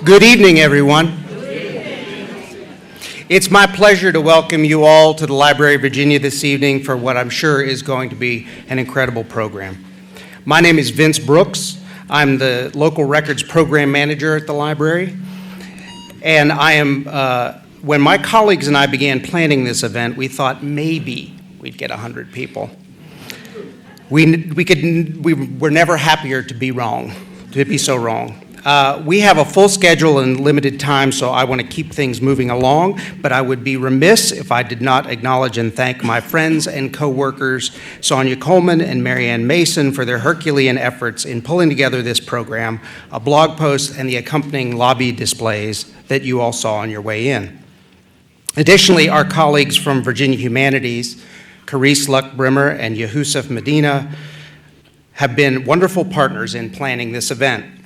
Good evening, everyone. It's my pleasure to welcome you all to the Library of Virginia this evening for what I'm sure is going to be an incredible program. My name is Vince Brooks. I'm the local records program manager at the library. And when my colleagues and I began planning this event, we thought maybe we'd get 100 people. We were never happier to be so wrong. We have a full schedule and limited time, so I want to keep things moving along, but I would be remiss if I did not acknowledge and thank my friends and co-workers, Sonia Coleman and Marianne Mason, for their Herculean efforts in pulling together this program, a blog post, and the accompanying lobby displays that you all saw on your way in. Additionally, our colleagues from Virginia Humanities, Karice Luck-Brimmer and Yehusef Medina, have been wonderful partners in planning this event.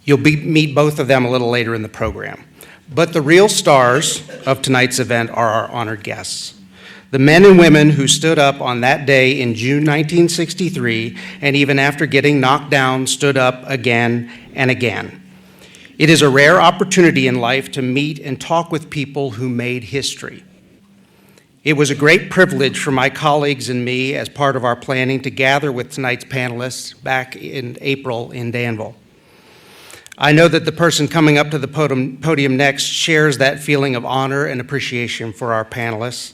You'll meet both of them a little later in the program. But the real stars of tonight's event are our honored guests, the men and women who stood up on that day in June 1963, and even after getting knocked down, stood up again and again. It is a rare opportunity in life to meet and talk with people who made history. It was a great privilege for my colleagues and me as part of our planning to gather with tonight's panelists back in April in Danville. I know that the person coming up to the podium next shares that feeling of honor and appreciation for our panelists.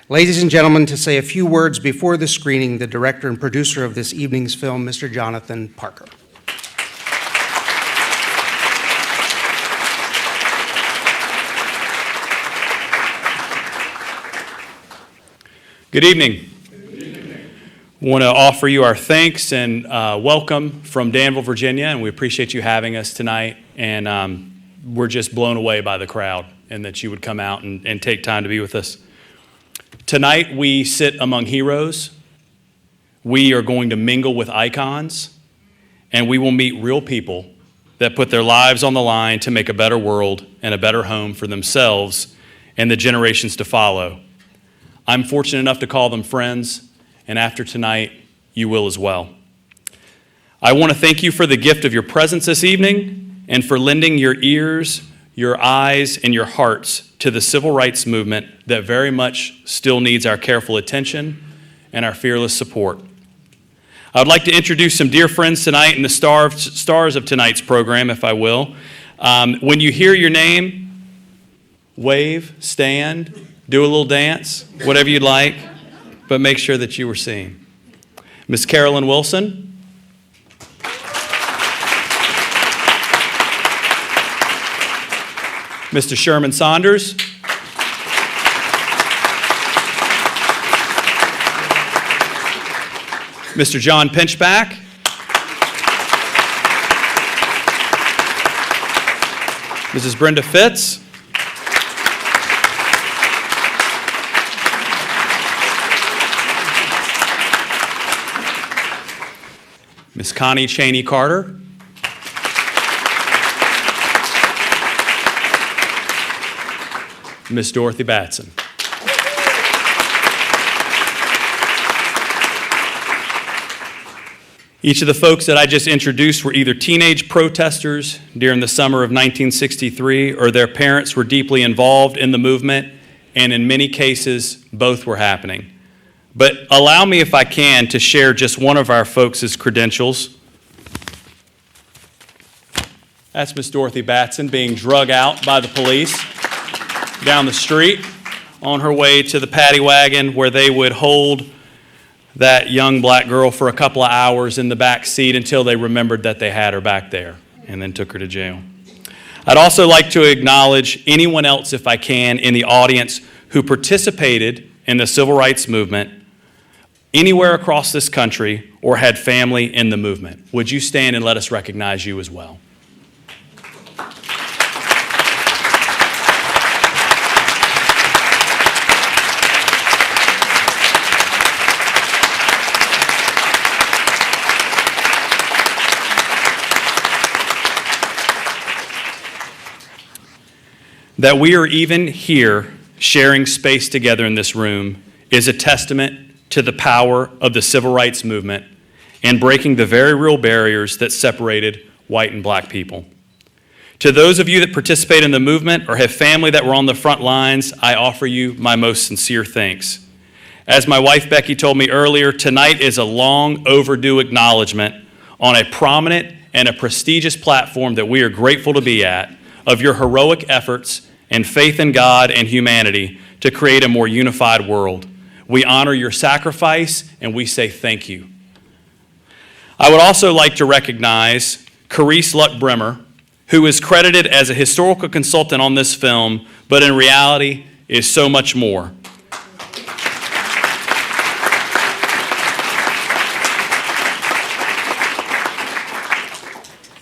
Ladies and gentlemen, to say a few words before the screening, the director and producer of this evening's film, Mr. Jonathan Parker. Good evening. I want to offer you our thanks and welcome from Danville, Virginia, and we appreciate you having us tonight. And we're just blown away by the crowd and that you would come out and take time to be with us. Tonight, we sit among heroes. We are going to mingle with icons, and we will meet real people that put their lives on the line to make a better world and a better home for themselves and the generations to follow. I'm fortunate enough to call them friends, and after tonight, you will as well. I want to thank you for the gift of your presence this evening and for lending your ears, your eyes, and your hearts to the civil rights movement that very much still needs our careful attention and our fearless support. I would like to introduce some dear friends tonight and the stars of tonight's program, if I will. When you hear your name, wave, stand, do a little dance, whatever you'd like, but make sure that you were seen. Miss Carolyn Wilson. Mr. Sherman Saunders. Mr. John Pinchback. Mrs. Brenda Fitz. Ms. Connie Cheney Carter. Ms. Dorothy Batson. Each of the folks that I just introduced were either teenage protesters during the summer of 1963 or their parents were deeply involved in the movement, and in many cases, both were happening. But allow me, if I can, to share just one of our folks' credentials. That's Miss Dorothy Batson being drug out by the police down the street on her way to the paddy wagon where they would hold that young black girl for a couple of hours in the back seat until they remembered that they had her back there and then took her to jail. I'd also like to acknowledge anyone else, if I can, in the audience who participated in the civil rights movement anywhere across this country or had family in the movement. Would you stand and let us recognize you as well? That we are even here sharing space together in this room is a testament to the power of the civil rights movement and breaking the very real barriers that separated white and black people. To those of you that participate in the movement or have family that were on the front lines, I offer you my most sincere thanks. As my wife Becky told me earlier, tonight is a long overdue acknowledgement on a prominent and a prestigious platform that we are grateful to be at of your heroic efforts and faith in God and humanity to create a more unified world. We honor your sacrifice and we say thank you. I would also like to recognize Karice Luck-Brimmer, who is credited as a historical consultant on this film, but in reality is so much more.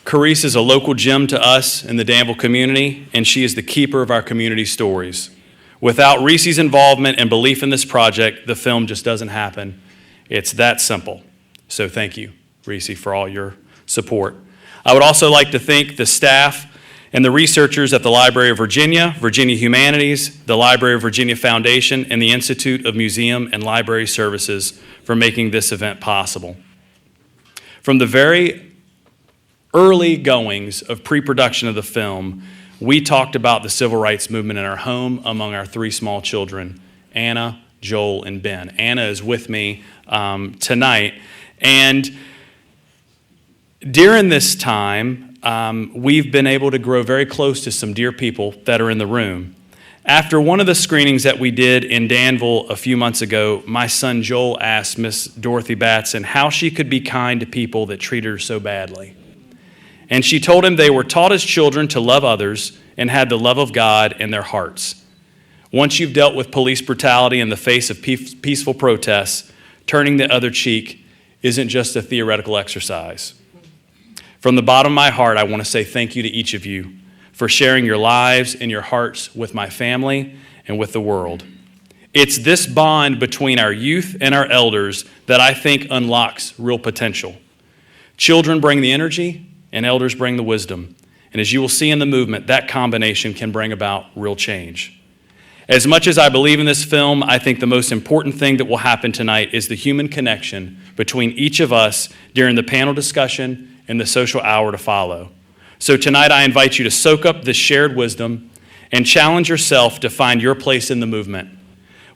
Karice is a local gem to us in the Danville community, and she is the keeper of our community stories. Without Reese's involvement and belief in this project, the film just doesn't happen. It's that simple. So thank you, Reese, for all your support. I would also like to thank the staff and the researchers at the Library of Virginia, Virginia Humanities, the Library of Virginia Foundation, and the Institute of Museum and Library Services for making this event possible. From the very early goings of pre-production of the film, we talked about the civil rights movement in our home among our three small children, Anna, Joel, and Ben. Anna is with me tonight. And during this time, we've been able to grow very close to some dear people that are in the room. After one of the screenings that we did in Danville a few months ago, my son Joel asked Miss Dorothy Batson how she could be kind to people that treated her so badly. And she told him they were taught as children to love others and had the love of God in their hearts. Once you've dealt with police brutality in the face of peaceful protests, turning the other cheek isn't just a theoretical exercise. From the bottom of my heart, I want to say thank you to each of you for sharing your lives and your hearts with my family and with the world. It's this bond between our youth and our elders that I think unlocks real potential. Children bring the energy, and elders bring the wisdom. And as you will see in the movement, that combination can bring about real change. As much as I believe in this film, I think the most important thing that will happen tonight is the human connection between each of us during the panel discussion and the social hour to follow. So tonight I invite you to soak up this shared wisdom and challenge yourself to find your place in the movement.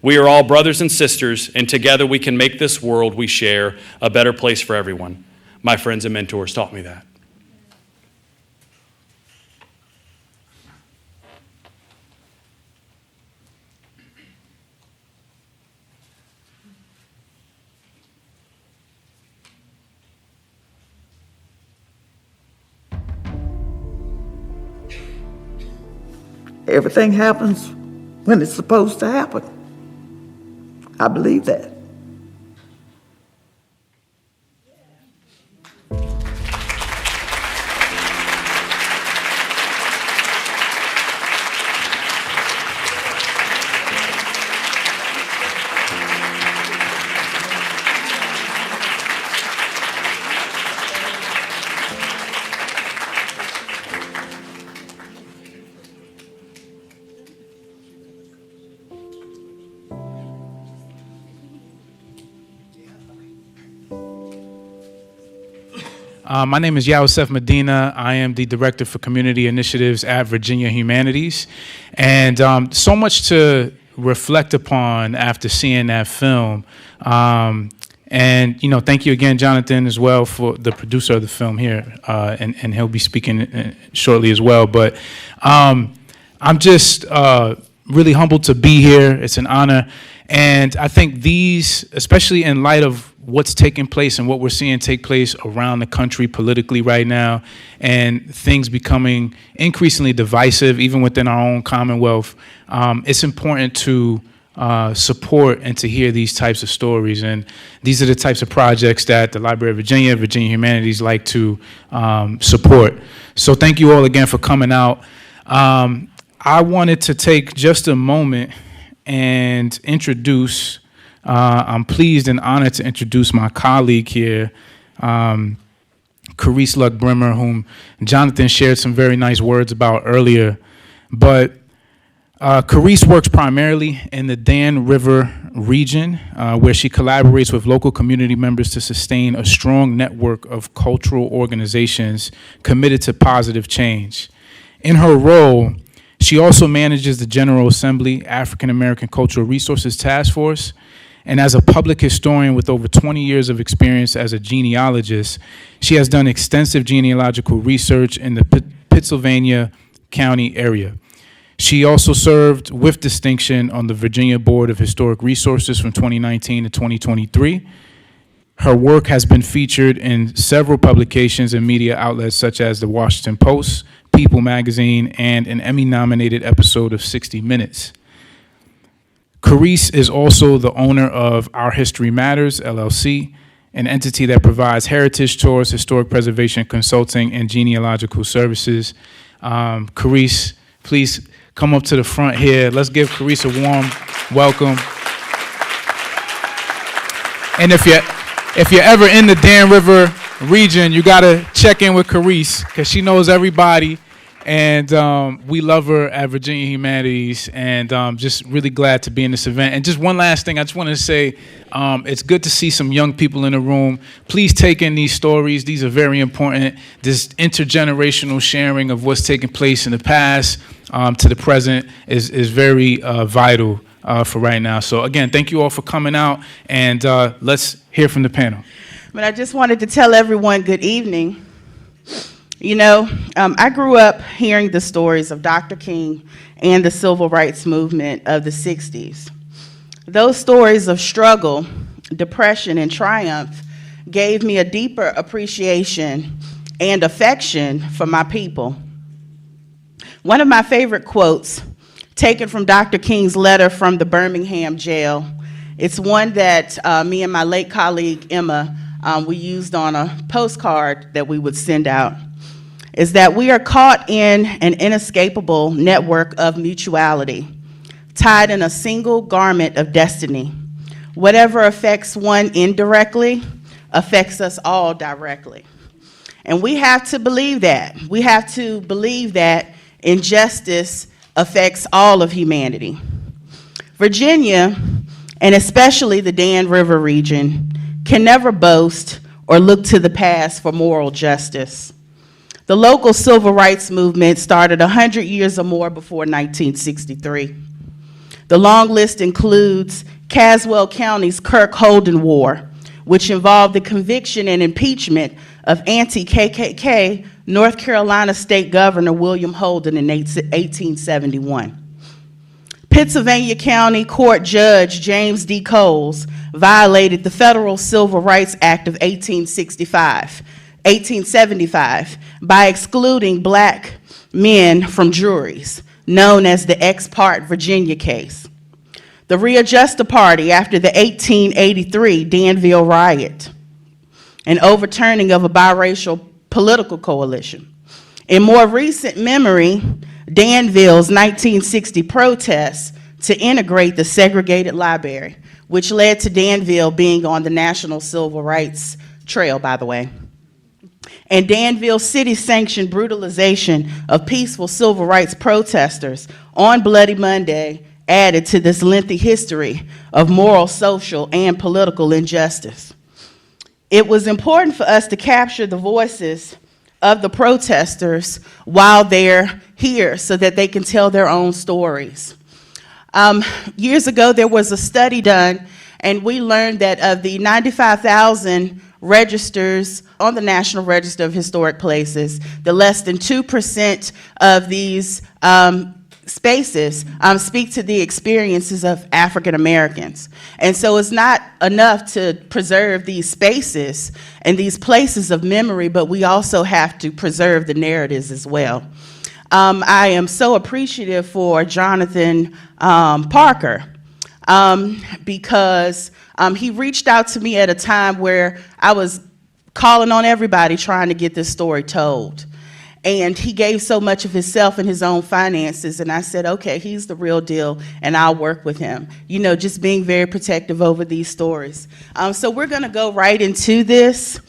We are all brothers and sisters, and together we can make this world we share a better place for everyone. My friends and mentors taught me that. Everything happens when it's supposed to happen. I believe that. My name is Yawasef Medina. I am the Director for Community Initiatives at Virginia Humanities. And so much to reflect upon after seeing that film. And, you know, thank you again, Jonathan, as well, for the producer of the film here. And he'll be speaking shortly as well. But I'm just really humbled to be here. It's an honor. And I think these, especially in light of what's taking place and what we're seeing take place around the country politically right now, and things becoming increasingly divisive, even within our own Commonwealth, it's important to support and to hear these types of stories. And these are the types of projects that the Library of Virginia, Virginia Humanities like to support. So thank you all again for coming out. I wanted to take just a moment and introduce, I'm pleased and honored to introduce my colleague here, Karice Luck-Brimmer, whom Jonathan shared some very nice words about earlier. But Karice works primarily in the Dan River region, where she collaborates with local community members to sustain a strong network of cultural organizations committed to positive change. In her role, she also manages the General Assembly African-American Cultural Resources Task Force, and as a public historian with over 20 years of experience as a genealogist, she has done extensive genealogical research in the Pittsylvania County area. She also served with distinction on the Virginia Board of Historic Resources from 2019 to 2023. Her work has been featured in several publications and media outlets such as the Washington Post, People magazine, and an Emmy-nominated episode of 60 Minutes. Karice is also the owner of Our History Matters, LLC, an entity that provides heritage tours, historic preservation consulting, and genealogical services. Karice, please come up to the front here. Let's give Karice a warm welcome. And if you're ever in the Dan River region, you gotta check in with Karice because she knows everybody. And we love her at Virginia Humanities, and just really glad to be in this event. And just one last thing, I just want to say, it's good to see some young people in the room. Please take in these stories. These are very important. This intergenerational sharing of what's taking place in the past to the present is very vital for right now. So again, thank you all for coming out, and let's hear from the panel. But I just wanted to tell everyone good evening. You know, I grew up hearing the stories of Dr. King and the civil rights movement of the 60s. Those stories of struggle, depression, and triumph gave me a deeper appreciation and affection for my people. One of my favorite quotes, taken from Dr. King's letter from the Birmingham jail, it's one that me and my late colleague Emma, we used on a postcard that we would send out, is that we are caught in an inescapable network of mutuality, tied in a single garment of destiny. Whatever affects one indirectly affects us all directly. And we have to believe that. We have to believe that injustice affects all of humanity. Virginia, and especially the Dan River region, can never boast or look to the past for moral justice. The local civil rights movement started 100 years or more before 1963. The long list includes Caswell County's Kirk Holden War, which involved the conviction and impeachment of anti-KKK North Carolina State Governor William Holden in 1871. Pennsylvania County Court Judge James D. Coles violated the Federal Civil Rights Act of 1875 by excluding black men from juries, known as the Ex parte Virginia case. The Readjuster Party after the 1883 Danville riot, an overturning of a biracial political coalition. In more recent memory, Danville's 1960 protests to integrate the segregated library, which led to Danville being on the National Civil Rights Trail, by the way. And Danville city-sanctioned brutalization of peaceful civil rights protesters on Bloody Monday added to this lengthy history of moral, social, and political injustice. It was important for us to capture the voices of the protesters while they're here so that they can tell their own stories. Years ago, there was a study done, and we learned that of the 95,000 registers on the National Register of Historic Places, the less than 2% of these spaces speak to the experiences of African Americans. And so it's not enough to preserve these spaces and these places of memory, but we also have to preserve the narratives as well. I am so appreciative for Jonathan Parker because he reached out to me at a time where I was calling on everybody trying to get this story told. And he gave so much of himself and his own finances, and I said, okay, he's the real deal, and I'll work with him. You know, just being very protective over these stories. So we're gonna go right into this.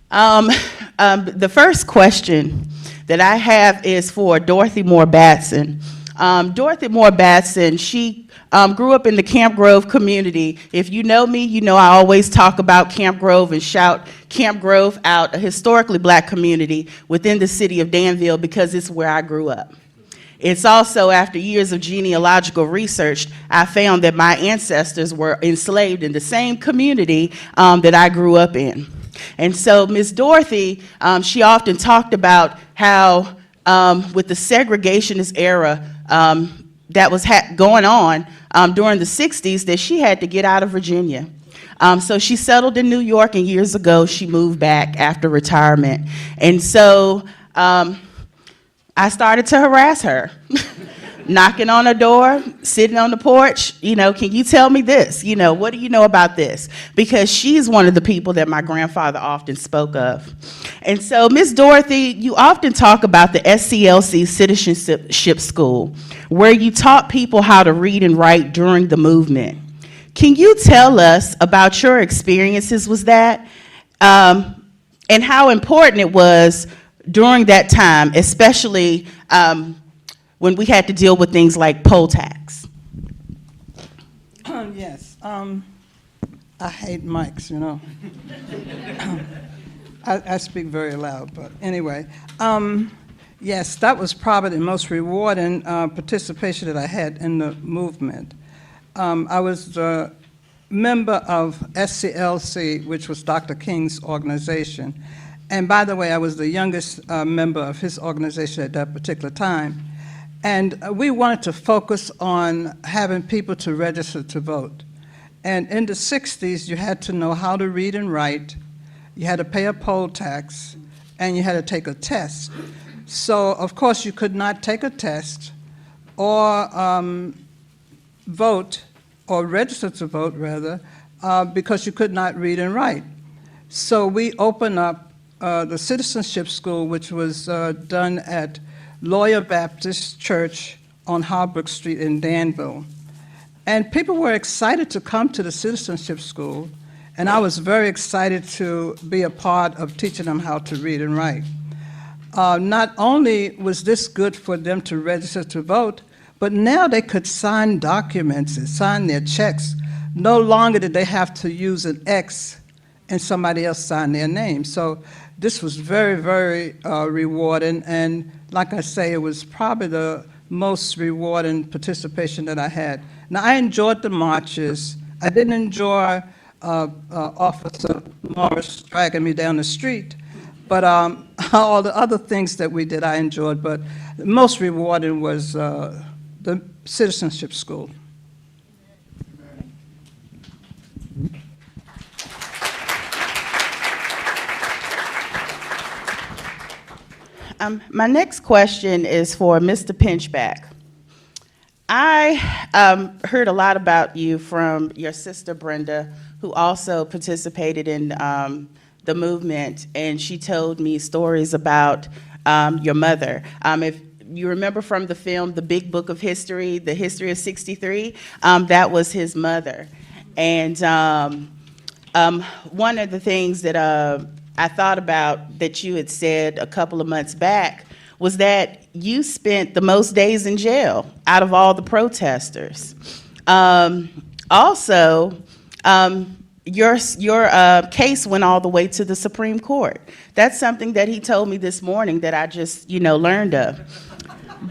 The first question that I have is for Dorothy Moore Batson. Dorothy Moore Batson, she grew up in the Camp Grove community. If you know me, you know I always talk about Camp Grove and shout Camp Grove out, a historically black community within the city of Danville, because it's where I grew up. It's also, after years of genealogical research, I found that my ancestors were enslaved in the same community that I grew up in. And so Ms. Dorothy, she often talked about how with the segregationist era that was going on during the 60s, that she had to get out of Virginia. So she settled in New York, and years ago she moved back after retirement. And so I started to harass her, knocking on her door, sitting on the porch, can you tell me this? What do you know about this? Because she's one of the people that my grandfather often spoke of. And so, Ms. Dorothy, you often talk about the SCLC Citizenship School, where you taught people how to read and write during the movement. Can you tell us about your experiences with that, and how important it was during that time, especially when we had to deal with things like poll tax? Yes, I hate mics, I speak very loud, but anyway. Yes, that was probably the most rewarding participation that I had in the movement. I was the member of SCLC, which was Dr. King's organization. And by the way, I was the youngest member of his organization at that particular time. And we wanted to focus on having people to register to vote. And in the 60s, you had to know how to read and write, you had to pay a poll tax, and you had to take a test. So, of course, you could not take a test or vote, or register to vote, rather, because you could not read and write. So we opened up the Citizenship School, which was done at Loyola Baptist Church on Harbrook Street in Danville. And people were excited to come to the Citizenship School, and I was very excited to be a part of teaching them how to read and write. Not only was this good for them to register to vote, but now they could sign documents and sign their checks. No longer did they have to use an X and somebody else sign their name. So this was very, very rewarding, and like I say, it was probably the most rewarding participation that I had. Now, I enjoyed the marches. I didn't enjoy Officer Morris dragging me down the street, but all the other things that we did I enjoyed, but the most rewarding was the Citizenship School. My next question is for Mr. Pinchback. I heard a lot about you from your sister Brenda, who also participated in the movement, and she told me stories about your mother. If you remember from the film, The Big Book of History, The History of 63, that was his mother. And one of the things that I thought about that you had said a couple of months back was that you spent the most days in jail out of all the protesters. Also, your case went all the way to the Supreme Court. That's something that he told me this morning that I just, learned of.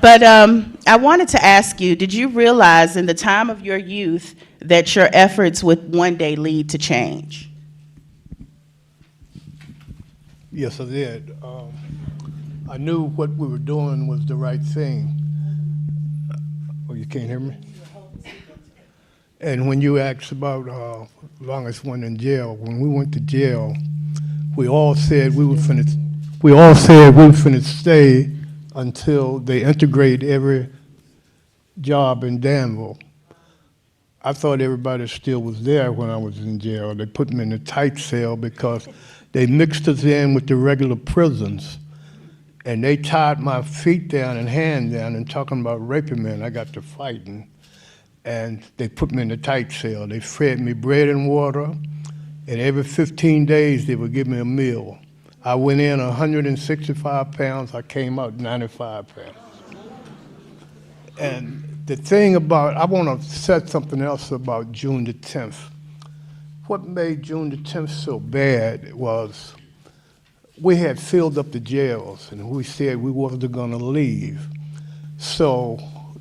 But I wanted to ask you, did you realize in the time of your youth that your efforts would one day lead to change? Yes, I did. I knew what we were doing was the right thing. Oh, you can't hear me? And when you asked about longest one in jail, when we went to jail, we all said we were finna stay until they integrate every job in Danville. I thought everybody still was there when I was in jail. They put me in a tight cell because they mixed us in with the regular prisons. And they tied my feet down and hand down and talking about raping me, and I got to fighting. And they put me in a tight cell. They fed me bread and water, and every 15 days they would give me a meal. I went in 165 pounds, I came out 95 pounds. And the thing about, I want to say something else about June the 10th. what made June the 10th so bad was we had filled up the jails, and we said we wasn't going to leave. So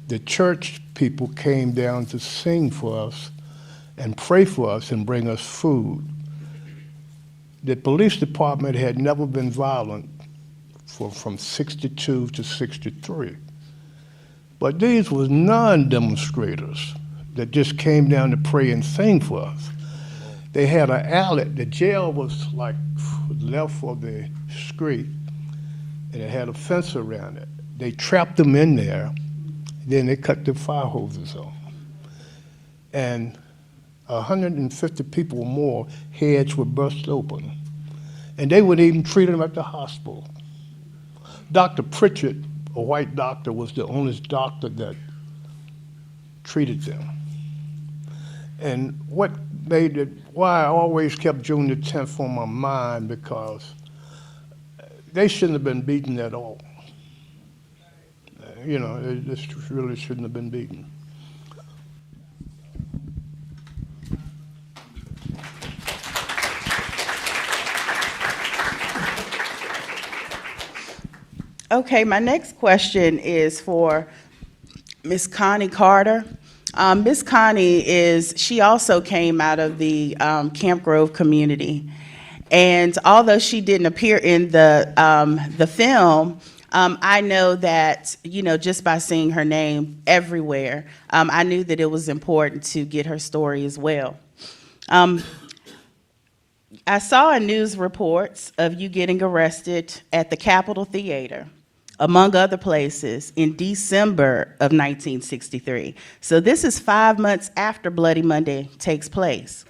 the church people came down to sing for us and pray for us and bring us food. The police department had never been violent from 62 to 63. But these was non-demonstrators that just came down to pray and sing for us. They had an alley. The jail was like left of the street, and it had a fence around it. They trapped them in there, then they cut the fire hoses on. And 150 people or more, heads were burst open. And they wouldn't even treat them at the hospital. Dr. Pritchett, a white doctor, was the only doctor that treated them. And what made it, why I always kept June the 10th on my mind, because they shouldn't have been beaten at all. You know, they just really shouldn't have been beaten. Okay, my next question is for Ms. Connie Carter. Ms. Connie she also came out of the Camp Grove community. And although she didn't appear in the film, I know that, you know, just by seeing her name everywhere, I knew that it was important to get her story as well. I saw in news reports of you getting arrested at the Capitol Theater, among other places, in December of 1963. So this is 5 months after Bloody Monday takes place.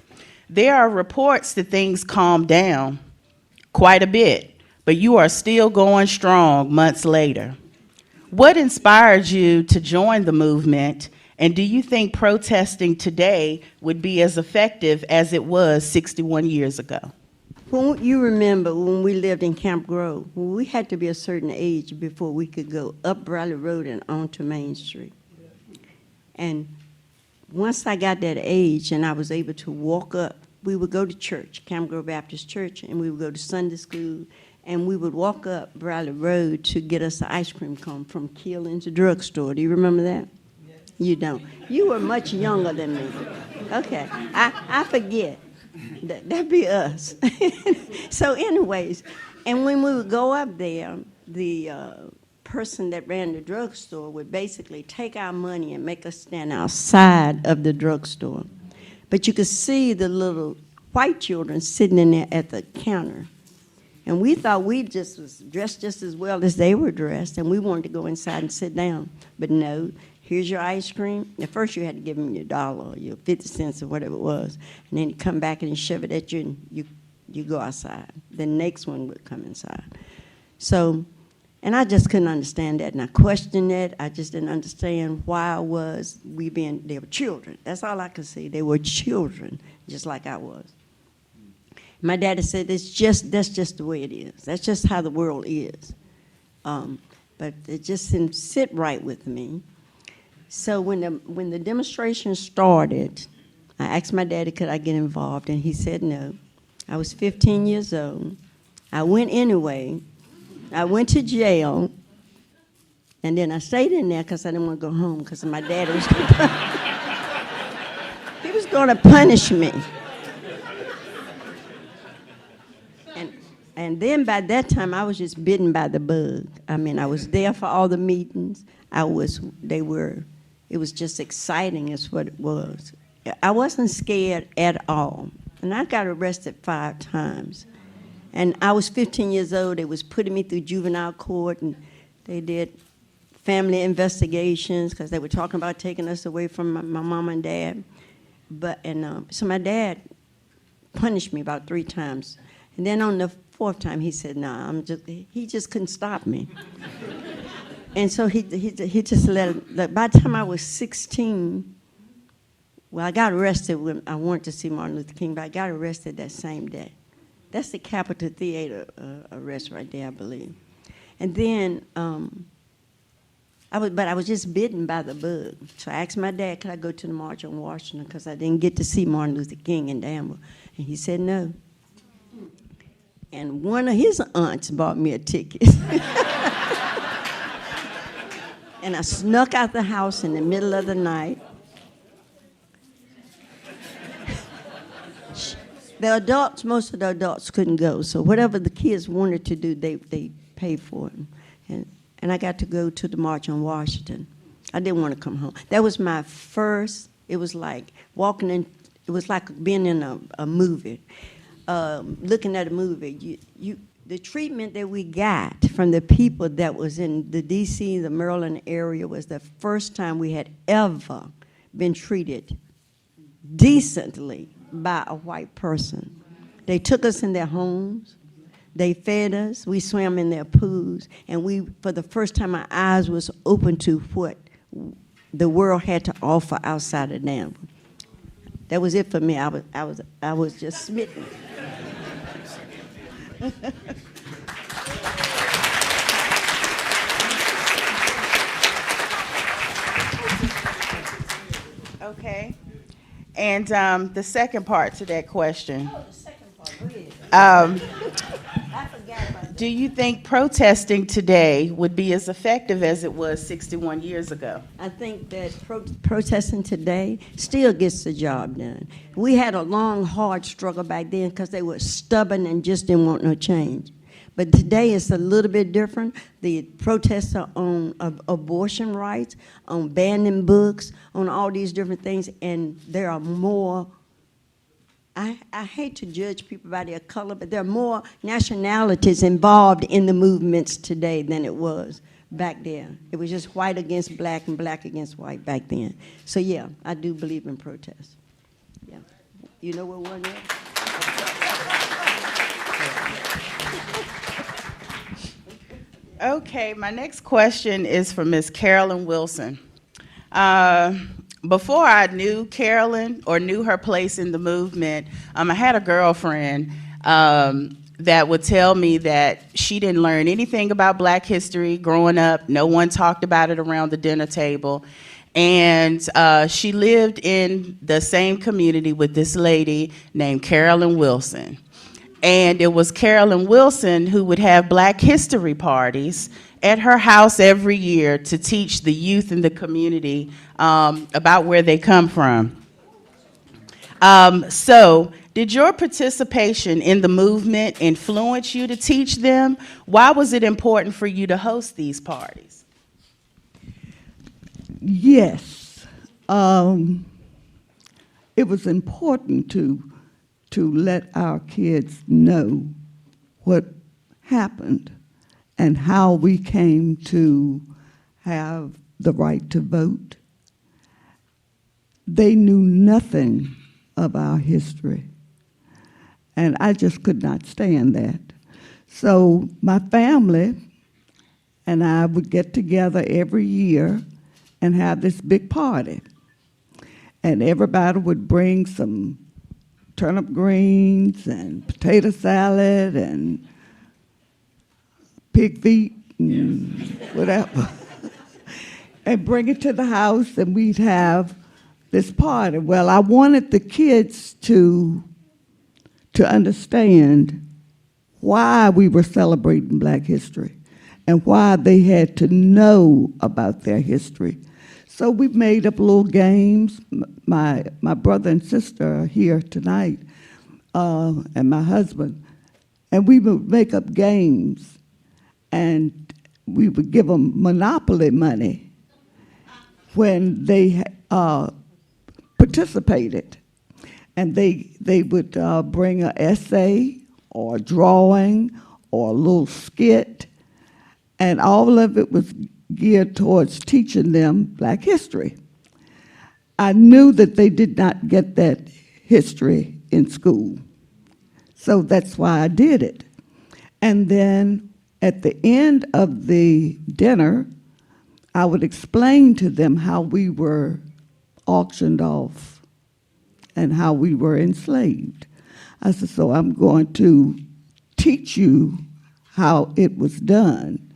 There are reports that things calmed down quite a bit, but you are still going strong months later. What inspired you to join the movement, and do you think protesting today would be as effective as it was 61 years ago? When you remember when we lived in Camp Grove, we had to be a certain age before we could go up Bradley Road and onto Main Street. And once I got that age and I was able to walk up, we would go to church, Camp Grove Baptist Church, and we would go to Sunday school, and we would walk up Bradley Road to get us an ice cream cone from Keelan's drugstore. Do you remember that? Yes. You don't. You were much younger than me. Okay, I forget. That'd be us. So anyways, and when we would go up there, the person that ran the drugstore would basically take our money and make us stand outside of the drugstore. But you could see the little white children sitting in there at the counter. And we thought we just was dressed just as well as they were dressed, and we wanted to go inside and sit down. But no, here's your ice cream. At first you had to give them your $1, your 50 cents or whatever it was. And then you come back and shove it at you and you go outside. The next one would come inside. So, and I just couldn't understand that. And I questioned it. I just didn't understand why they were children. That's all I could see. They were children, just like I was. My daddy said, that's just the way it is. That's just how the world is. But it just didn't sit right with me. So when the demonstration started, I asked my daddy, could I get involved? And he said no. I was 15 years old. I went anyway. I went to jail. And then I stayed in there because I didn't want to go home because my daddy was going to punish me. And then by that time, I was just bitten by the bug. I mean, I was there for all the meetings. It was just exciting is what it was. I wasn't scared at all. And I got arrested 5 times. And I was 15 years old. They was putting me through juvenile court, and they did family investigations because they were talking about taking us away from my mom and dad. So my dad punished me about 3 times. And then on the 4th time, he said, nah, he just couldn't stop me. And so he just let it, by the time I was 16, well, I got arrested when I wanted to see Martin Luther King, but I got arrested that same day. That's the Capitol Theater arrest right there, I believe. And then But I was just bitten by the bug. So I asked my dad, could I go to the March on Washington, because I didn't get to see Martin Luther King in Danville. And he said no. And one of his aunts bought me a ticket. And I snuck out the house in the middle of the night. The adults, most of the adults couldn't go, so whatever the kids wanted to do, they paid for it. And I got to go to the March on Washington. I didn't want to come home. That was my first, it was like walking in, it was like being in a movie, looking at a movie. The treatment that we got from the people that was in the D.C., the Maryland area was the first time we had ever been treated decently by a white person. They took us in their homes. They fed us, we swam in their pools, and we, for the first time, our eyes was open to what the world had to offer outside of Danville. That was it for me. I was just smitten. Okay. And the second part to that question. Oh, the second part, go ahead. I forgot about that. Do you think protesting today would be as effective as it was 61 years ago? I think that protesting today still gets the job done. We had a long, hard struggle back then because they were stubborn and just didn't want no change. But today it's a little bit different. The protests are on abortion rights, on banning books, on all these different things, and there are more. I hate to judge people by their color, but there are more nationalities involved in the movements today than it was back then. It was just white against black and black against white back then. So yeah, I do believe in protest. Yeah. You know what one is? Okay, my next question is for Ms. Carolyn Wilson. Before I knew Carolyn or knew her place in the movement, I had a girlfriend that would tell me that she didn't learn anything about Black history growing up. No one talked about it around the dinner table. And she lived in the same community with this lady named Carolyn Wilson. And it was Carolyn Wilson who would have Black history parties at her house every year to teach the youth in the community about where they come from. So, did your participation in the movement influence you to teach them? Why was it important for you to host these parties? Yes. It was important to let our kids know what happened and how we came to have the right to vote. They knew nothing of our history, and I just could not stand that. So my family and I would get together every year and have this big party, and everybody would bring some turnip greens and potato salad and pig feet and whatever, and bring it to the house, and we'd have this party. Well, I wanted the kids to understand why we were celebrating Black history and why they had to know about their history. So we made up little games. My brother and sister are here tonight, and my husband, and we would make up games, and we would give them Monopoly money when they participated. And they would bring an essay or a drawing or a little skit, and all of it was geared towards teaching them Black history. I knew that they did not get that history in school, so that's why I did it. And then at the end of the dinner, I would explain to them how we were auctioned off and how we were enslaved. I said, so I'm going to teach you how it was done,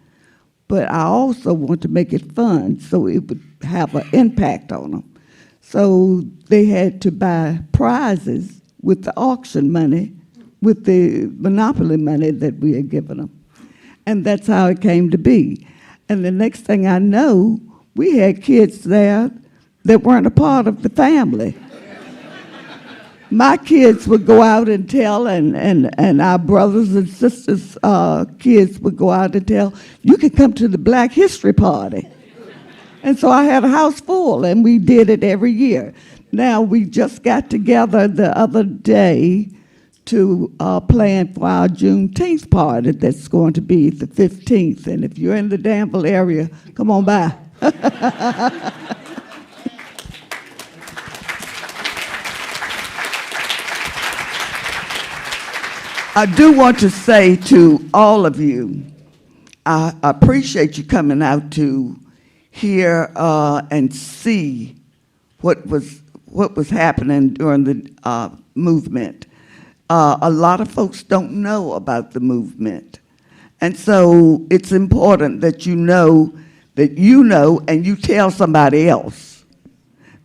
but I also want to make it fun so it would have an impact on them. So they had to buy prizes with the auction money, with the monopoly money that we had given them. And that's how it came to be. And the next thing I know, we had kids there that weren't a part of the family. My kids would go out and tell, and our brothers and sisters' kids would go out and tell, you can come to the Black History Party. And so I had a house full, and we did it every year. Now, we just got together the other day to plan for our Juneteenth party that's going to be the 15th. And if you're in the Danville area, come on by. I do want to say to all of you, I appreciate you coming out to hear and see what was happening during the movement. A lot of folks don't know about the movement. And so it's important that you know and you tell somebody else.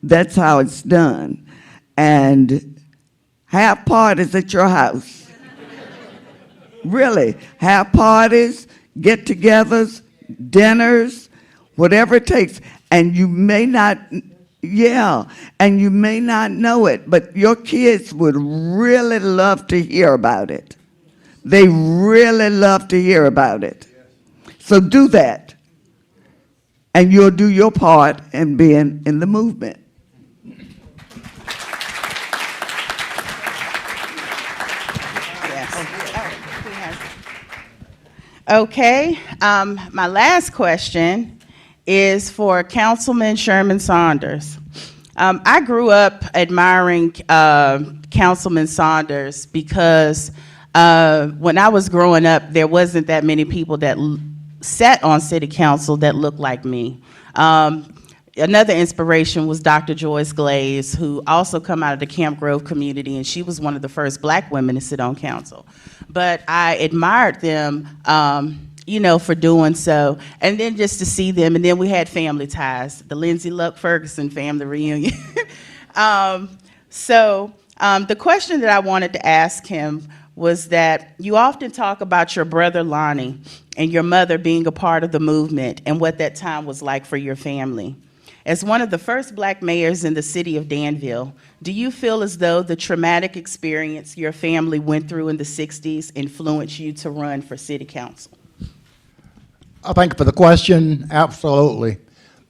That's how it's done. And have parties at your house. Really, have parties, get-togethers, dinners, whatever it takes. And you may not, and you may not know it, but your kids would really love to hear about it. They really love to hear about it. So do that, and you'll do your part in being in the movement. Okay, my last question is for Councilman Sherman Saunders. I grew up admiring Councilman Saunders because when I was growing up, there wasn't that many people that sat on city council that looked like me. Another inspiration was Dr. Joyce Glaze, who also come out of the Camp Grove community, and she was one of the first Black women to sit on council. But I admired them, for doing so, and then just to see them, and then we had family ties, the Lindsay Luck-Ferguson family reunion. The question that I wanted to ask him was that you often talk about your brother Lonnie and your mother being a part of the movement and what that time was like for your family. As one of the first Black mayors in the city of Danville, do you feel as though the traumatic experience your family went through in the 60s influenced you to run for city council? Thank you for the question. Absolutely.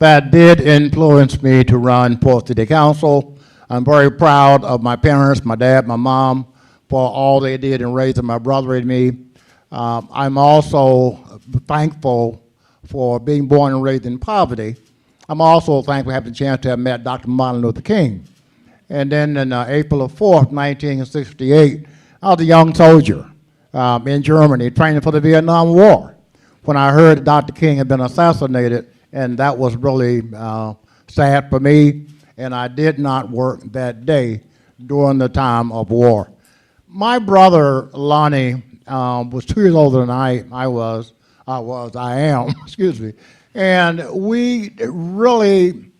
That did influence me to run for city council. I'm very proud of my parents, my dad, my mom, for all they did in raising my brother and me. I'm also thankful for being born and raised in poverty. I'm also thankful to have the chance to have met Dr. Martin Luther King. And then in April 4th, 1968, I was a young soldier in Germany training for the Vietnam War when I heard that Dr. King had been assassinated, and that was really sad for me, and I did not work that day during the time of war. My brother, Lonnie, was 2 years older than I am, excuse me. And we really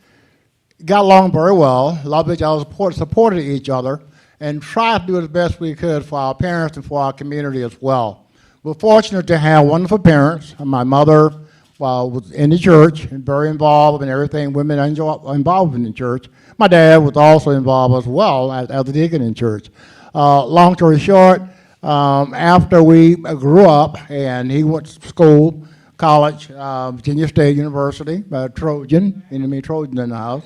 got along very well, loved each other, supported each other, and tried to do as best we could for our parents and for our community as well. We're fortunate to have wonderful parents. My mother was in the church and very involved in everything women are involved in the church. My dad was also involved as well as a deacon in church. Long story short, after we grew up and he went to school, college, Virginia State University, Trojan, enemy Trojan in the house.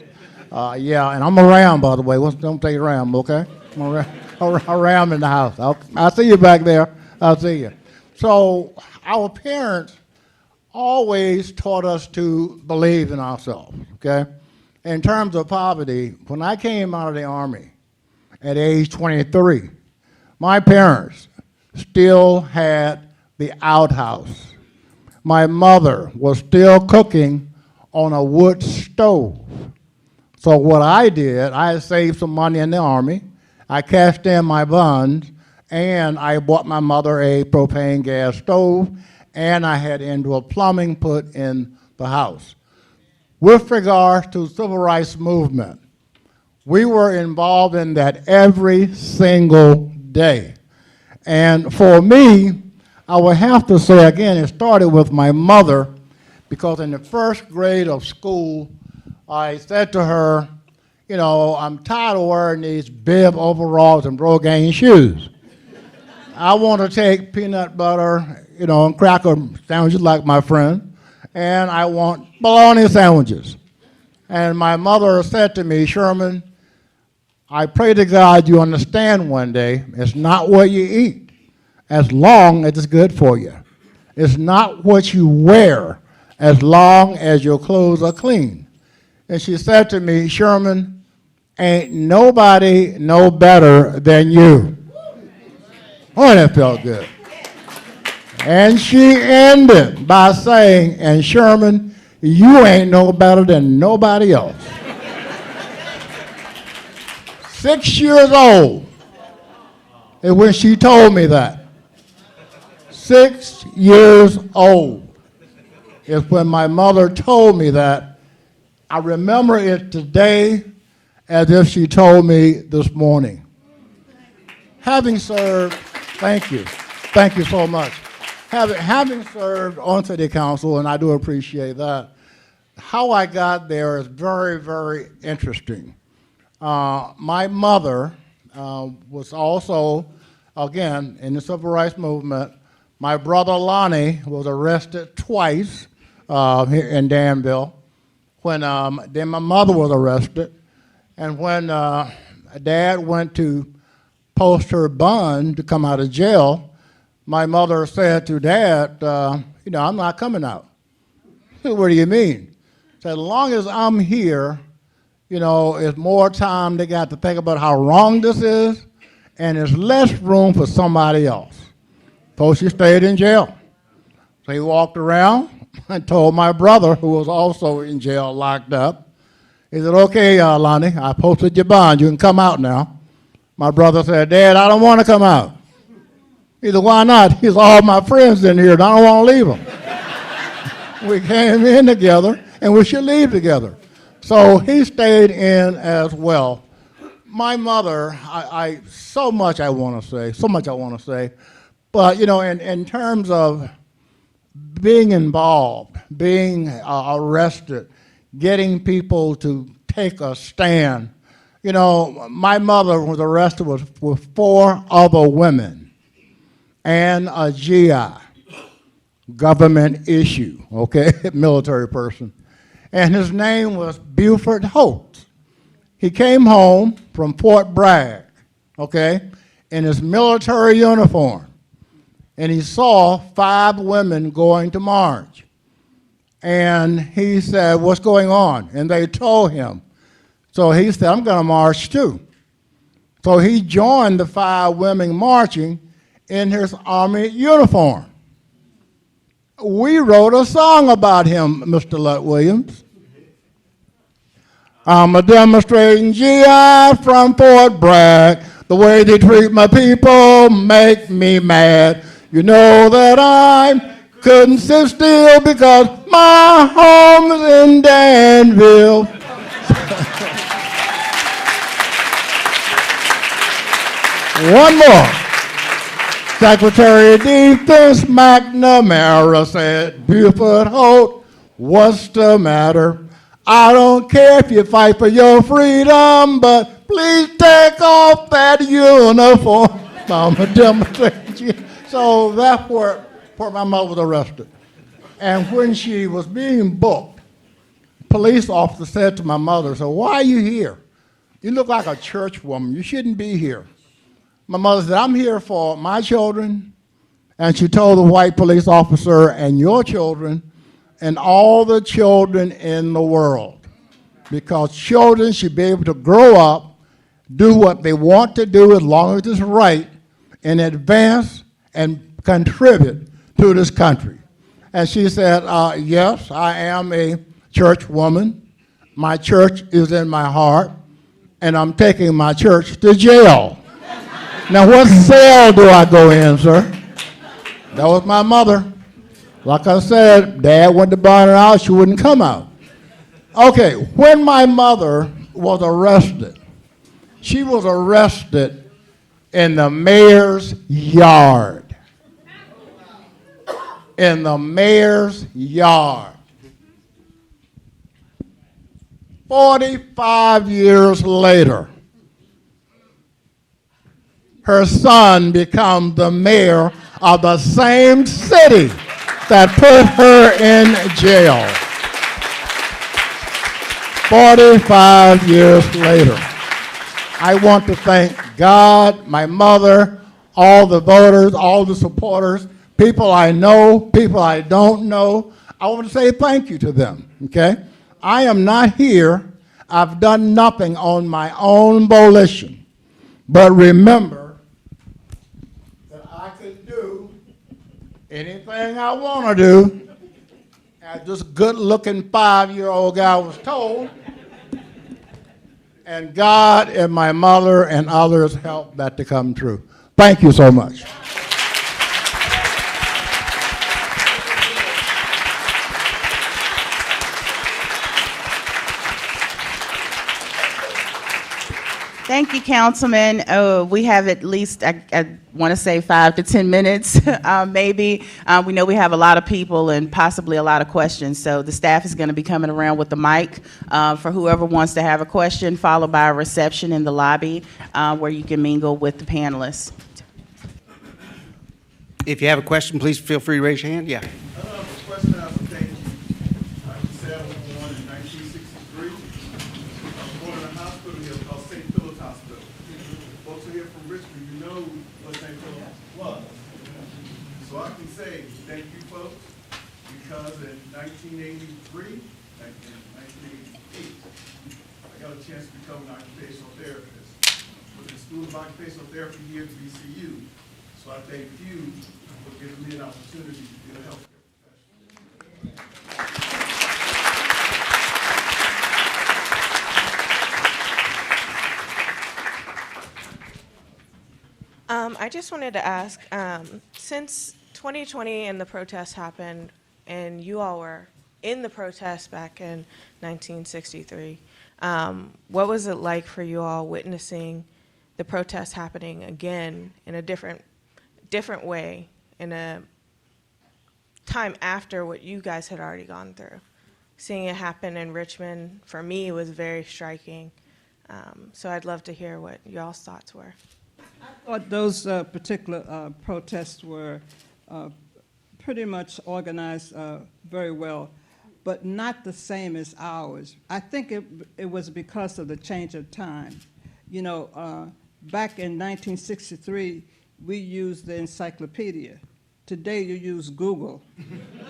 And I'm around, by the way. Don't take it around, okay? I'm around in the house. I'll see you back there. I'll see you. So our parents always taught us to believe in ourselves, okay? In terms of poverty, when I came out of the Army at age 23, my parents still had the outhouse. My mother was still cooking on a wood stove. So what I did, I had saved some money in the Army, I cashed in my funds, and I bought my mother a propane gas stove, and I had indoor plumbing put in the house. With regards to the civil rights movement, we were involved in that every single day. And for me, I would have to say again, it started with my mother, because in the first grade of school, I said to her, you know, I'm tired of wearing these bib overalls and Rogaine shoes. I want to take peanut butter, you know, and cracker sandwiches like my friend, and I want bologna sandwiches. And my mother said to me, Sherman, I pray to God you understand one day, it's not what you eat, as long as it's good for you. It's not what you wear, as long as your clothes are clean. And she said to me, Sherman, ain't nobody no better than you. Oh, that felt good. And she ended by saying, and Sherman, you ain't no better than nobody else. 6 years old is when she told me that. 6 years old is when my mother told me that. I remember it today as if she told me this morning. Having served, thank you so much. Having served on city council, and I do appreciate that, how I got there is very, very interesting. My mother was also, again, in the civil rights movement. My brother Lonnie was arrested twice here in Danville. When then my mother was arrested, and when Dad went to post her bond to come out of jail, my mother said to Dad, you know, I'm not coming out. What do you mean? Said, as long as I'm here, you know, it's more time they got to think about how wrong this is, and there's less room for somebody else. So she stayed in jail. So he walked around and told my brother, who was also in jail, locked up, he said, okay, Lonnie, I posted your bond. You can come out now. My brother said, Dad, I don't want to come out. He said, why not? He said, all my friends in here, and I don't want to leave them. We came in together, and we should leave together. So he stayed in as well. My mother, so much I want to say, but, you know, in terms of being involved, being arrested, getting people to take a stand, you know, my mother was arrested with 4 other women and a GI, government issue, okay, military person. And his name was Buford Holt. He came home from Fort Bragg, okay, in his military uniform, and he saw 5 women going to march. And he said, what's going on? And they told him. So he said, I'm going to march too. So he joined the 5 women marching in his Army uniform. We wrote a song about him, Mr. Luck-Williams. I'm a demonstrating GI from Fort Bragg. The way they treat my people make me mad. You know that I couldn't sit still because my home is in Danville. One more. Secretary of Defense McNamara said, Buford Holt, what's the matter? I don't care if you fight for your freedom, but please take off that uniform. I'm a demonstration. So that's where my mother was arrested. And when she was being booked, a police officer said to my mother, so why are you here? You look like a church woman. You shouldn't be here. My mother said, I'm here for my children. And she told the white police officer, and your children, and all the children in the world. Because children should be able to grow up, do what they want to do as long as it's right, and advance and contribute to this country. And she said, yes, I am a church woman. My church is in my heart, and I'm taking my church to jail. Now, what cell do I go in, sir? That was my mother. Like I said, Dad went to burn her out, she wouldn't come out. Okay, when my mother was arrested, she was arrested in the mayor's yard. In the mayor's yard. 45 years later, her son becomes the mayor of the same city that put her in jail. 45 years later. I want to thank God, my mother, all the voters, all the supporters, people I know, people I don't know. I want to say thank you to them, okay? I am not here. I've done nothing on my own volition. But remember that I can do anything I want to do, as this good-looking 5-year-old guy was told. And God and my mother and others helped that to come true. Thank you so much. Thank you, Councilman. We have at least, I want to say 5 to 10 minutes, maybe. We know we have a lot of people and possibly a lot of questions, so the staff is going to be coming around with the mic for whoever wants to have a question, followed by a reception in the lobby where you can mingle with the panelists. If you have a question, please feel free to raise your hand. Yeah. Question I would thank you. I was born in 1963. I was born in a hospital here called St. Philip's Hospital. Folks are here from Richmond, you know what St. Philip's was. So I can say thank you, folks, because in 1983, 1988, I got a chance to become an occupational therapist. I was in the School of Occupational Therapy here at VCU. So I thank you for giving me an opportunity to be a healthcare professional. I just wanted to ask, since 2020 and the protests happened, and you all were in the protests back in 1963, what was it like for you all witnessing the protests happening again in a different way, in a time after what you guys had already gone through? Seeing it happen in Richmond, for me, was very striking. So I'd love to hear what y'all's thoughts were. I thought those particular protests were pretty much organized very well, but not the same as ours. I think it was because of the change of time. You know, back in 1963, we used the encyclopedia. Today you use Google,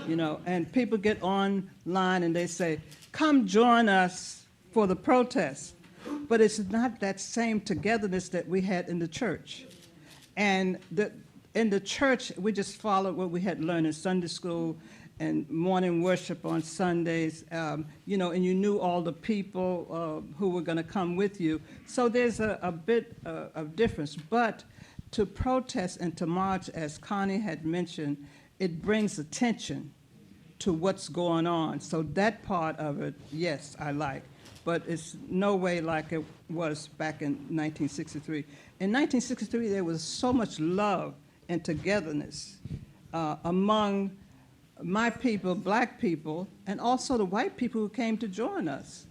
you know, and people get online and they say, come join us for the protest. But it's not that same togetherness that we had in the church. And in the church, we just followed what we had learned in Sunday school and morning worship on Sundays, you know, and you knew all the people who were going to come with you. So there's a bit of difference. But to protest and to march, as Connie had mentioned, it brings attention to what's going on. So that part of it, yes, I like. But it's no way like it was back in 1963. In 1963, there was so much love and togetherness among my people, black people, and also the white people who came to join us.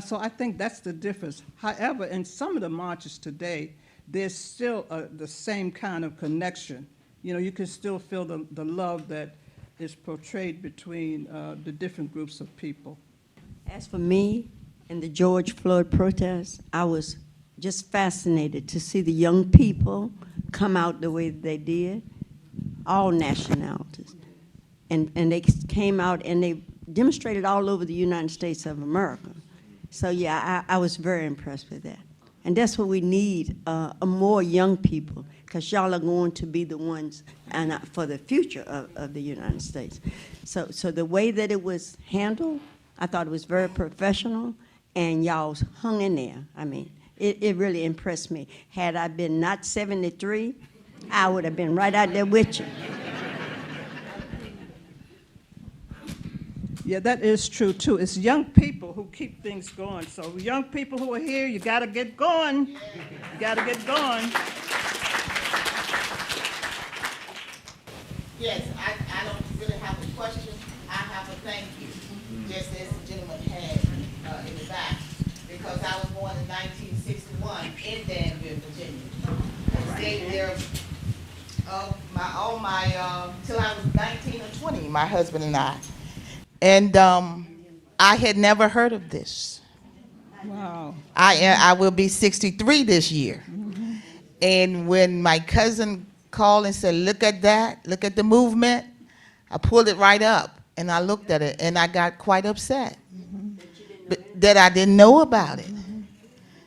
So I think that's the difference. However, in some of the marches today, there's still the same kind of connection. You know, you can still feel the love that is portrayed between the different groups of people. As for me and the George Floyd protests, I was just fascinated to see the young people come out the way they did, all nationalities. And they came out and they demonstrated all over the United States of America. So yeah, I was very impressed with that. And that's what we need, more young people, because y'all are going to be the ones and for the future of the United States. So the way that it was handled, I thought it was very professional, and y'all hung in there. I mean, it really impressed me. Had I been not 73, I would have been right out there with you. Yeah, that is true too. It's young people who keep things going. So young people who are here, you got to get going. You got to get going. Yes, I don't really have a question. I have a thank you, just as the gentleman had in the back, because I was born in 1961 in Danville, Virginia. I stayed there till I was 19 or 20, my husband and I. And I had never heard of this. Wow. I will be 63 this year. And when my cousin called and said, look at that, look at the movement, I pulled it right up and I looked at it and I got quite upset that I didn't know about it.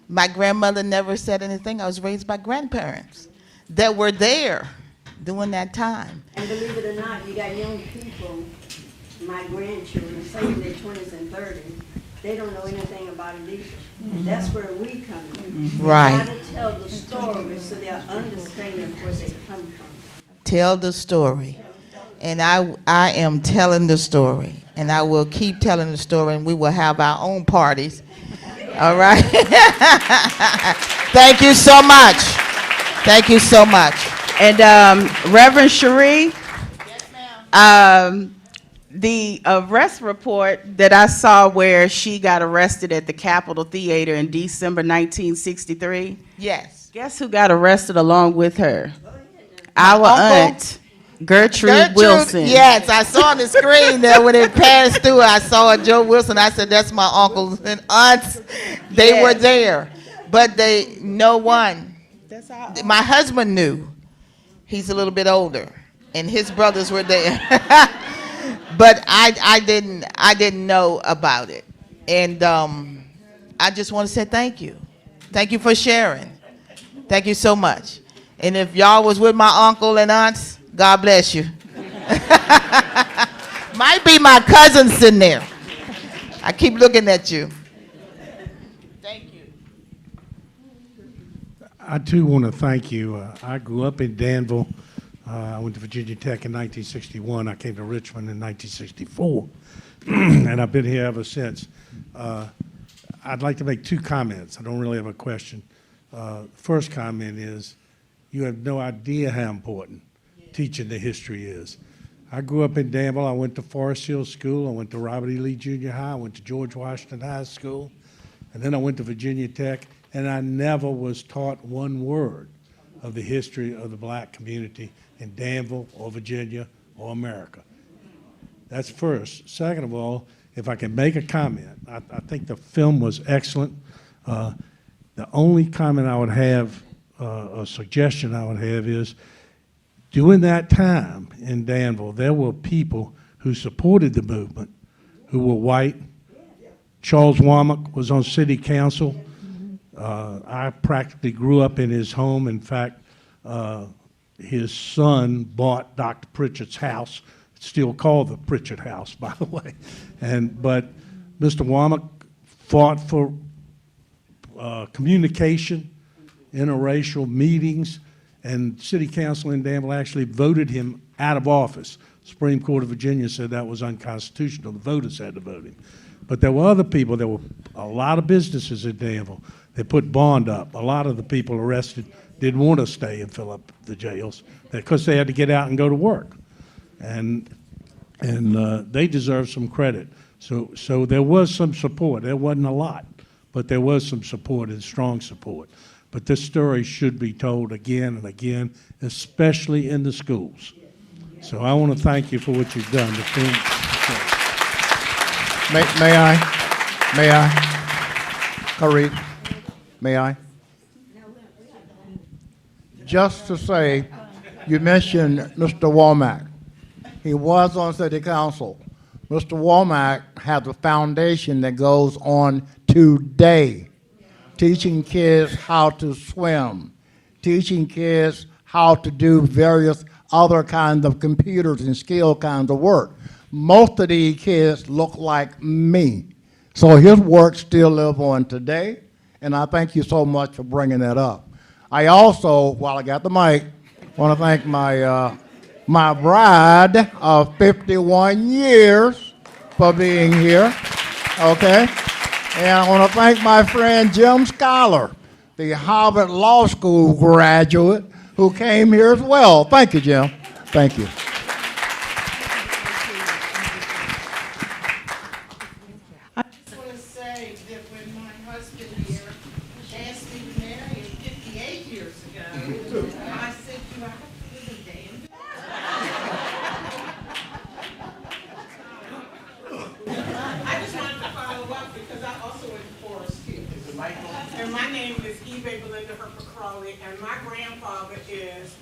My grandmother never said anything. I was raised by grandparents that were there during that time. And believe it or not, you got young people, my grandchildren, say in their 20s and 30s, they don't know anything about it either. That's where we come in. Right. You gotta tell the story so they'll understand where they come from. Tell the story. And I am telling the story. And I will keep telling the story, and we will have our own parties. All right? Thank you so much. Thank you so much. And Reverend Cherie, the arrest report that I saw where she got arrested at the Capitol Theater in December 1963. Yes. Guess who got arrested along with her? Our aunt, Gertrude Wilson. Yes, I saw on the screen there when it passed through. I saw Joe Wilson. I said, that's my uncles and aunts. They were there. But no one. My husband knew. He's a little bit older. And his brothers were there. But I didn't know about it. And I just want to say thank you. Thank you for sharing. Thank you so much. And if y'all was with my uncle and aunts, God bless you. Might be my cousin sitting there. I keep looking at you. Thank you. I too want to thank you. I grew up in Danville. I went to Virginia Tech in 1961. I came to Richmond in 1964, and I've been here ever since. I'd like to make two comments. I don't really have a question. First comment is, you have no idea how important teaching the history is. I grew up in Danville. I went to Forest Hill School. I went to Robert E. Lee Junior High. I went to George Washington High School. And then I went to Virginia Tech, and I never was taught one word of the history of the black community in Danville or Virginia or America. That's first. Second of all, if I can make a comment, I think the film was excellent. The only comment I would have, a suggestion I would have is, during that time in Danville, there were people who supported the movement who were white. Charles Womack was on city council. I practically grew up in his home. In fact, his son bought Dr. Pritchard's house. It's still called the Pritchard House, by the way. But Mr. Womack fought for communication, interracial meetings, and City Council in Danville actually voted him out of office. Supreme Court of Virginia said that was unconstitutional. The voters had to vote him. But there were other people. There were a lot of businesses in Danville. They put bond up. A lot of the people arrested didn't want to stay and fill up the jails because they had to get out and go to work. And they deserve some credit. So there was some support. There wasn't a lot, but there was some support and strong support. But this story should be told again and again, especially in the schools. So I want to thank you for what you've done. May I? Karice, may I? Just to say, you mentioned Mr. Womack. He was on city council. Mr. Womack has a foundation that goes on today, teaching kids how to swim, teaching kids how to do various other kinds of computers and skill kinds of work. Most of these kids look like me. So his work still lives on today, and I thank you so much for bringing that up. I also, while I got the mic, want to thank my bride of 51 years, for being here, okay? And I want to thank my friend Jim Schuyler, the Harvard Law School graduate who came here as well. Thank you, Jim. Thank you. I just want to say that when my husband here asked me to marry him 58 years ago, I said, "Do I have to live in Danville?" I just wanted to follow up because I also went to Forest Hill. And my name is Eve Belinda Herper Crawley, and my grandfather is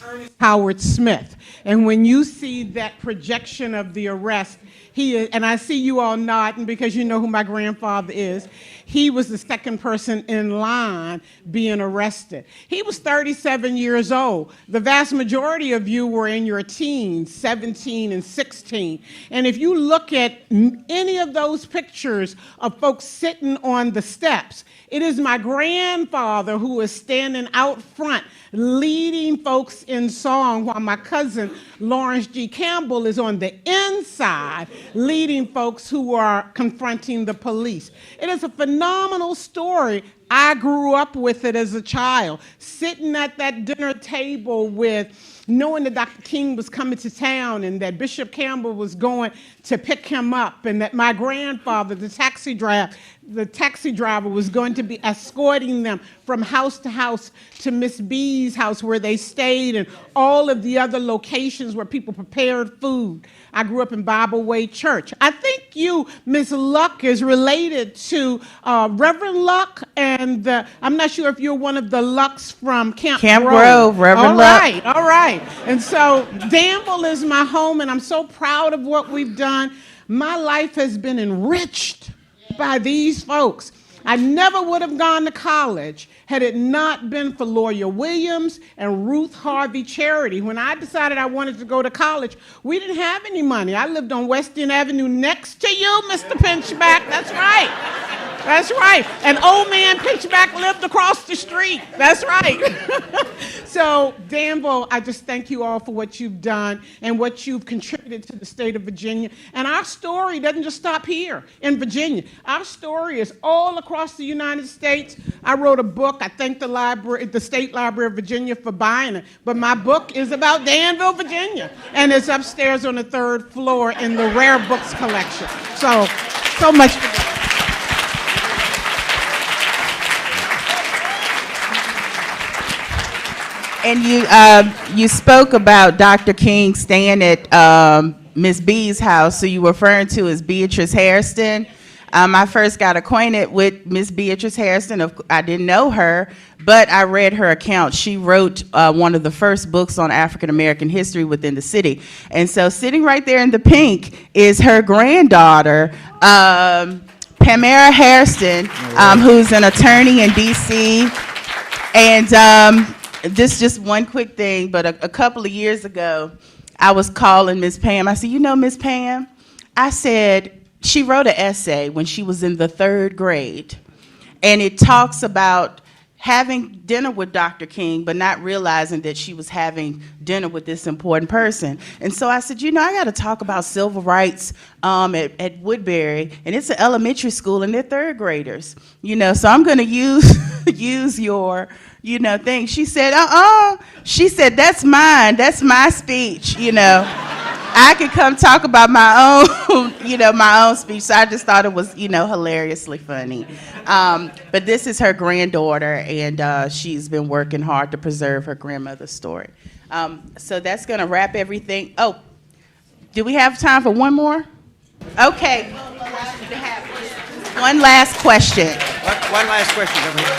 Ernest Howard Smith. And when you see that projection of the arrest, and I see you all nodding because you know who my grandfather is. He was the second person in line being arrested. He was 37 years old. The vast majority of you were in your teens, 17 and 16. And if you look at any of those pictures of folks sitting on the steps, it is my grandfather who is standing out front leading folks in song while my cousin Lawrence G. Campbell is on the inside leading folks who are confronting the police. It is a phenomenal story. I grew up with it as a child, sitting at that dinner table with knowing that Dr. King was coming to town and that Bishop Campbell was going to pick him up and that my grandfather, the taxi driver was going to be escorting them from house to house to Miss B's house where they stayed and all of the other locations where people prepared food. I grew up in Bible Way Church. I think you, Miss Luck, is related to Reverend Luck, and I'm not sure if you're one of the Lucks from Camp Grove. Reverend Luck. All right. And so Danville is my home, and I'm so proud of what we've done. My life has been enriched by these folks. I never would have gone to college had it not been for Lawyer Williams and Ruth Harvey Charity. When I decided I wanted to go to college, we didn't have any money. I lived on West End Avenue next to you, Mr. Pinchback. That's right. That's right. And old man Pinchback lived across the street. That's right. So, Danville, I just thank you all for what you've done and what you've contributed to the state of Virginia. And our story doesn't just stop here in Virginia. Our story is all across the United States. I wrote a book. I thank the State Library of Virginia for buying it. But my book is about Danville, Virginia. And it's upstairs on the 3rd floor in the Rare Books collection. So much for that. And you spoke about Dr. King staying at Miss B's house, so you were referring to as Beatrice Hairston. I first got acquainted with Miss Beatrice Hairston. I didn't know her, but I read her account. She wrote one of the first books on African-American history within the city. And so sitting right there in the pink is her granddaughter, Pamela Hairston, who's an attorney in D.C. And just one quick thing, but a couple of years ago, I was calling Miss Pam. I said, you know, Miss Pam, I said, she wrote an essay when she was in the 3rd grade, and it talks about having dinner with Dr. King, but not realizing that she was having dinner with this important person. And so I said, you know, I got to talk about civil rights at Woodbury, and it's an elementary school, and they're 3rd graders, you know, so I'm going to use your, you know, thing. She said, She said, that's mine. That's my speech, you know. I could come talk about my own, you know, my own speech. So I just thought it was, you know, hilariously funny. But this is her granddaughter, and she's been working hard to preserve her grandmother's story. So that's going to wrap everything. Oh, do we have time for one more? Okay. One last question. One last question over here.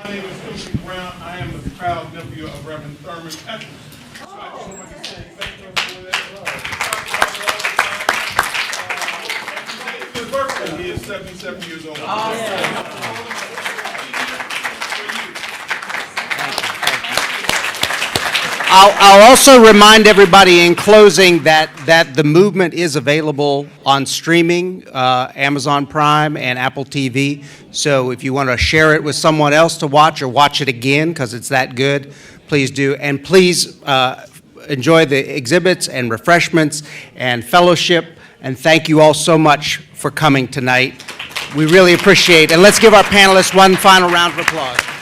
My name is Timothy Brown. I am the proud nephew of Reverend Thurman Pettis. So I just wanted to say thank you for that. Today's his birthday. He is 77 years old. I'll also remind everybody in closing that the movement is available on streaming, Amazon Prime and Apple TV. So if you want to share it with someone else to watch or watch it again because it's that good, please do. And please enjoy the exhibits and refreshments and fellowship. And thank you all so much for coming tonight. We really appreciate it. And let's give our panelists one final round of applause.